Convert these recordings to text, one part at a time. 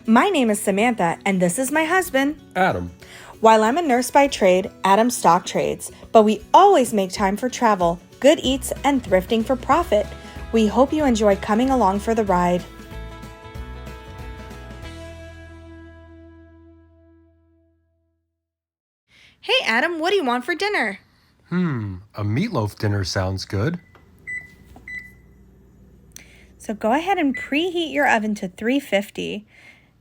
My name is Samantha, and this is my husband, Adam. While I'm a nurse by trade, Adam stock trades, but we always make time for travel, good eats, and thrifting for profit. We hope you enjoy coming along for the ride. Hey Adam, what do you want for dinner? A meatloaf dinner sounds good. So go ahead and preheat your oven to 350.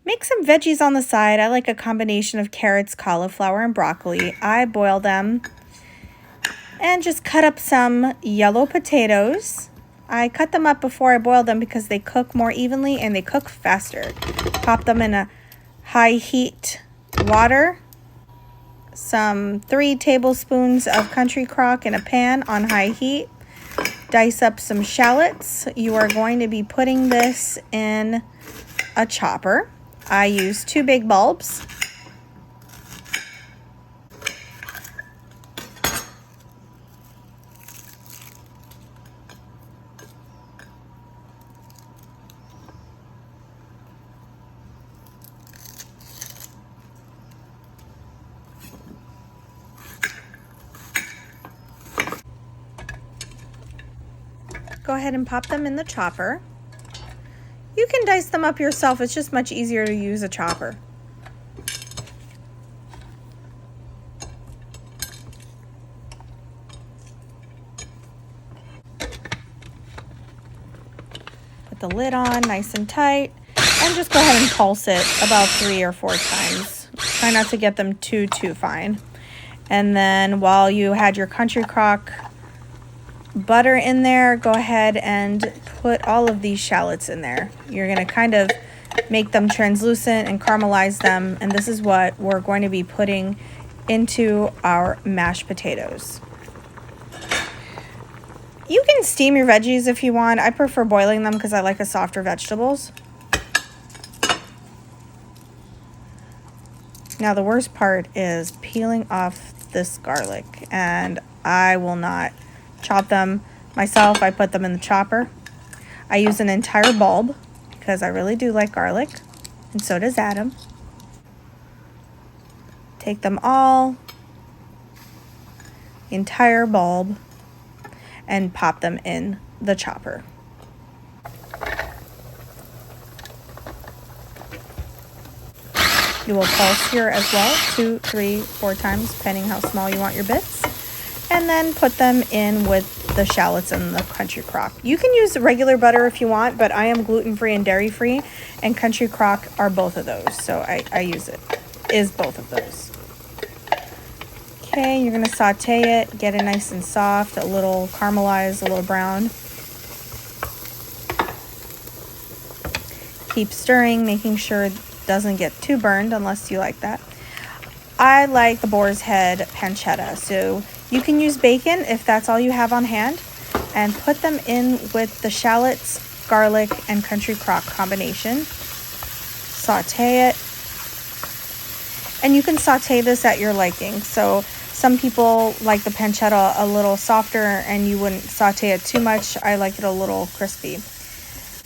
Make some veggies on the side. I like a combination of carrots, cauliflower, and broccoli. I boil them. And just cut up some yellow potatoes. I cut them up before I boil them because they cook more evenly and they cook faster. Pop them in a high heat water. Some 3 tablespoons of country crock in a pan on high heat. Dice up some shallots. You are going to be putting this in a chopper. I use 2 big bulbs. Go ahead and pop them in the chopper. You can dice them up yourself. It's just much easier to use a chopper. Put the lid on nice and tight and just go ahead and pulse it about 3 or 4 times. Try not to get them too fine. And then while you had your country crock butter in there, go ahead and put all of these shallots in there. You're going to kind of make them translucent and caramelize them, and this is what we're going to be putting into our mashed potatoes. You can steam your veggies if you want. I prefer boiling them because I like a softer vegetables. Now the worst part is peeling off this garlic, and I will not chop them myself. I put them in the chopper. I use an entire bulb because I really do like garlic, and so does Adam. Take them all, entire bulb, and pop them in the chopper. You will pulse here as well 2, 3, 4 times depending how small you want your bits. And then put them in with the shallots and the country crock. You can use regular butter if you want, but I am gluten-free and dairy-free, and country crock are both of those, so I use both of those. Okay, you're gonna saute it, get it nice and soft, a little caramelized, a little brown. Keep stirring, making sure it doesn't get too burned unless you like that. I like the boar's head pancetta, so you can use bacon if that's all you have on hand, and put them in with the shallots, garlic, and country crock combination. Saute it. And you can saute this at your liking. So some people like the pancetta a little softer and you wouldn't saute it too much. I like it a little crispy.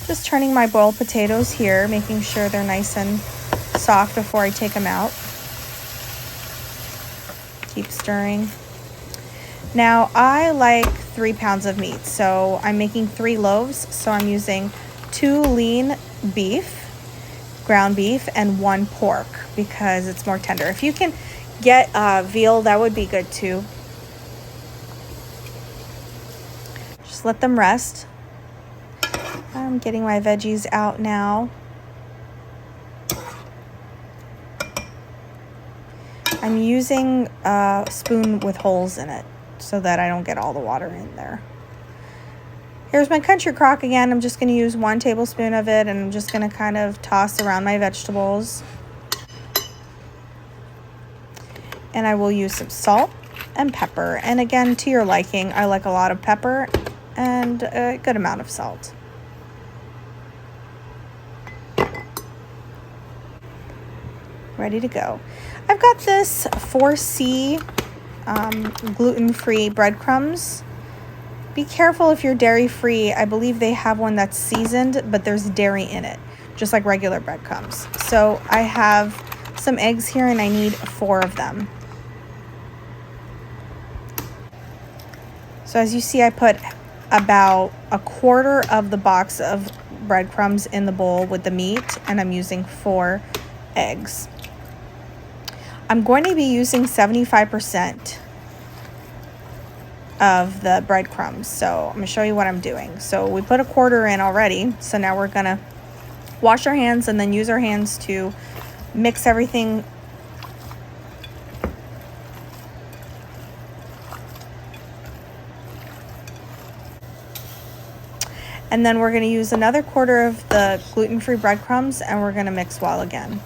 Just turning my boiled potatoes here, making sure they're nice and soft before I take them out. Keep stirring. Now I like 3 pounds of meat, so I'm making 3 loaves. So I'm using 2 lean beef, ground beef, and 1 pork because it's more tender. If you can get veal, that would be good too. Just let them rest. I'm getting my veggies out now. I'm using a spoon with holes in it so that I don't get all the water in there. Here's my country crock again. I'm just going to use 1 tablespoon of it, and I'm just going to kind of toss around my vegetables. And I will use some salt and pepper. And again, to your liking, I like a lot of pepper and a good amount of salt. Ready to go. I've got this 4C gluten-free breadcrumbs. Be careful if you're dairy-free. I believe they have one that's seasoned, but there's dairy in it. just like regular breadcrumbs. So I have some eggs here and I need 4 of them. So as you see, I put about 1/4 of the box of breadcrumbs in the bowl with the meat, and I'm using 4 eggs. I'm going to be using 75% of the breadcrumbs, so I'm going to show you what I'm doing. So we put 1/4 in already, so now we're going to wash our hands and then use our hands to mix everything. And then we're going to use another 1/4 of the gluten-free breadcrumbs, and we're going to mix well again.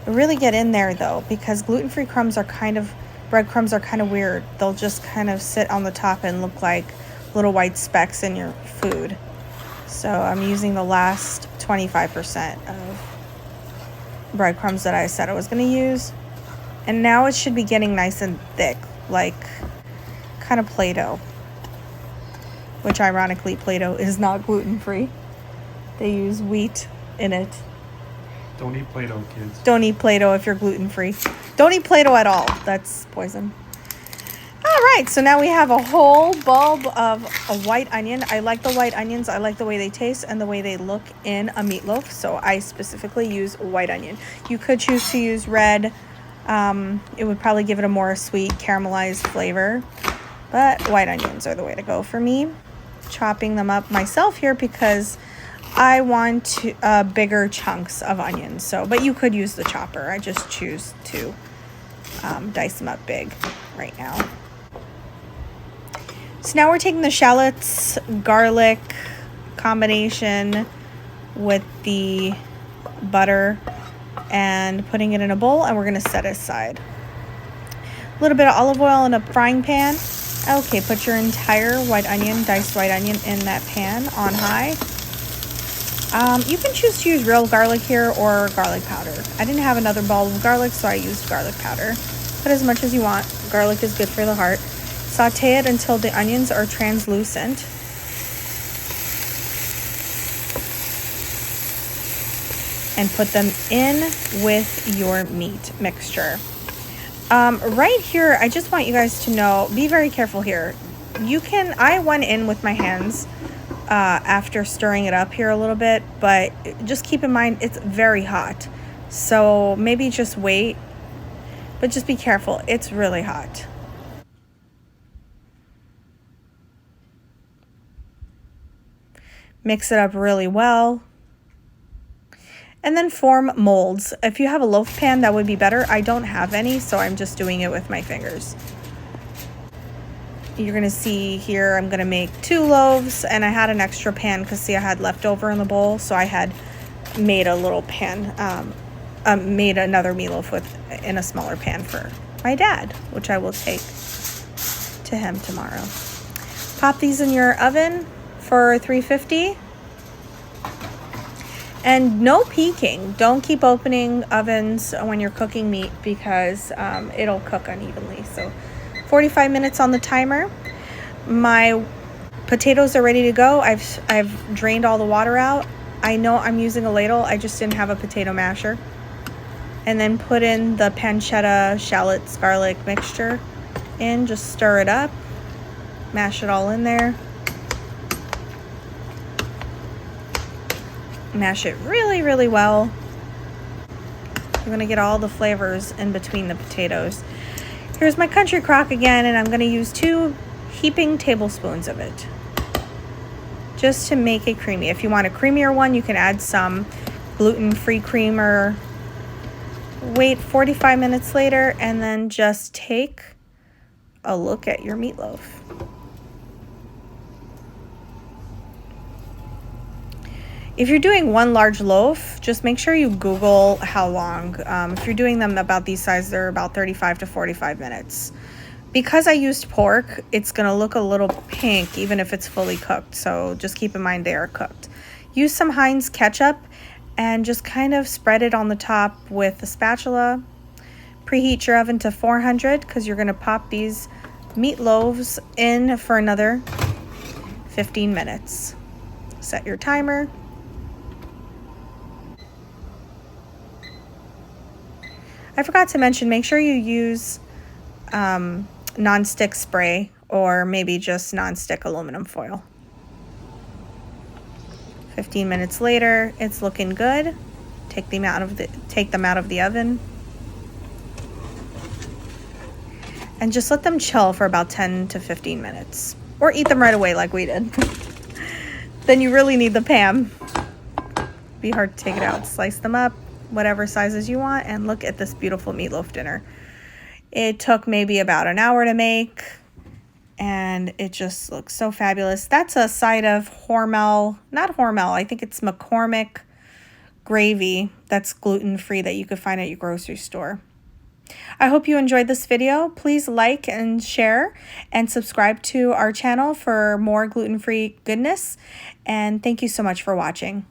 Really get in there though, because gluten-free breadcrumbs are kind of weird. They'll just kind of sit on the top and look like little white specks in your food. So I'm using the last 25% of breadcrumbs that I said I was going to use. And now it should be getting nice and thick, like kind of Play-Doh. Which ironically, Play-Doh is not gluten-free. They use wheat in it. Don't eat Play-Doh, kids. Don't eat Play-Doh if you're gluten-free. Don't eat Play-Doh at all. That's poison. All right, so now we have a whole bulb of a white onion. I like the white onions. I like the way they taste and the way they look in a meatloaf. So I specifically use white onion. You could choose to use red. It would probably give it a more sweet caramelized flavor. But white onions are the way to go for me. Chopping them up myself here because I want bigger chunks of onions. So, but you could use the chopper. I just choose to dice them up big right now. So now we're taking the shallots, garlic combination with the butter and putting it in a bowl, and we're going to set it aside. A little bit of olive oil in a frying pan. Okay, put your entire white onion, diced white onion, in that pan on high. You can choose to use real garlic here or garlic powder. I didn't have another ball of garlic, so I used garlic powder. Put as much as you want. Garlic is good for the heart. Saute it until the onions are translucent. And put them in with your meat mixture. Right here, I just want you guys to know, be very careful here. I went in with my hands after stirring it up here a little bit, but just keep in mind it's very hot. So maybe just wait, but just be careful. It's really hot. Mix it up really well. And then form molds. If you have a loaf pan, that would be better. I don't have any, so I'm just doing it with my fingers. You're gonna see here, I'm gonna make 2 loaves, and I had an extra pan because see, I had leftover in the bowl, so I had made a little pan, made another meatloaf in a smaller pan for my dad, which I will take to him tomorrow. Pop these in your oven for 350. And no peeking. Don't keep opening ovens when you're cooking meat because it'll cook unevenly. So 45 minutes on the timer. My potatoes are ready to go. I've drained all the water out. I know I'm using a ladle. I just didn't have a potato masher. And then put in the pancetta, shallots, garlic mixture in. Just stir it up. Mash it all in there. Mash it really, really well. You're going to get all the flavors in between the potatoes. Here's my country crock again, and I'm going to use 2 heaping tablespoons of it just to make it creamy. If you want a creamier one, you can add some gluten-free creamer. Wait 45 minutes later, and then just take a look at your meatloaf. If you're doing 1 large loaf, just make sure you Google how long. If you're doing them about these size, they're about 35 to 45 minutes. Because I used pork, it's going to look a little pink even if it's fully cooked. So just keep in mind they are cooked. Use some Heinz ketchup and just kind of spread it on the top with a spatula. Preheat your oven to 400 because you're going to pop these meatloaves in for another 15 minutes. Set your timer. I forgot to mention, make sure you use non-stick spray or maybe just non-stick aluminum foil. 15 minutes later, it's looking good. Take them out of the oven. And just let them chill for about 10 to 15 minutes. Or eat them right away like we did. Then you really need the pan. Be hard to take it out. Slice them up, whatever sizes you want, and look at this beautiful meatloaf dinner. It took maybe about an hour to make, and it just looks so fabulous. That's a side of not Hormel, I think it's McCormick gravy that's gluten-free that you could find at your grocery store. I hope you enjoyed this video. Please like and share and subscribe to our channel for more gluten-free goodness. And thank you so much for watching.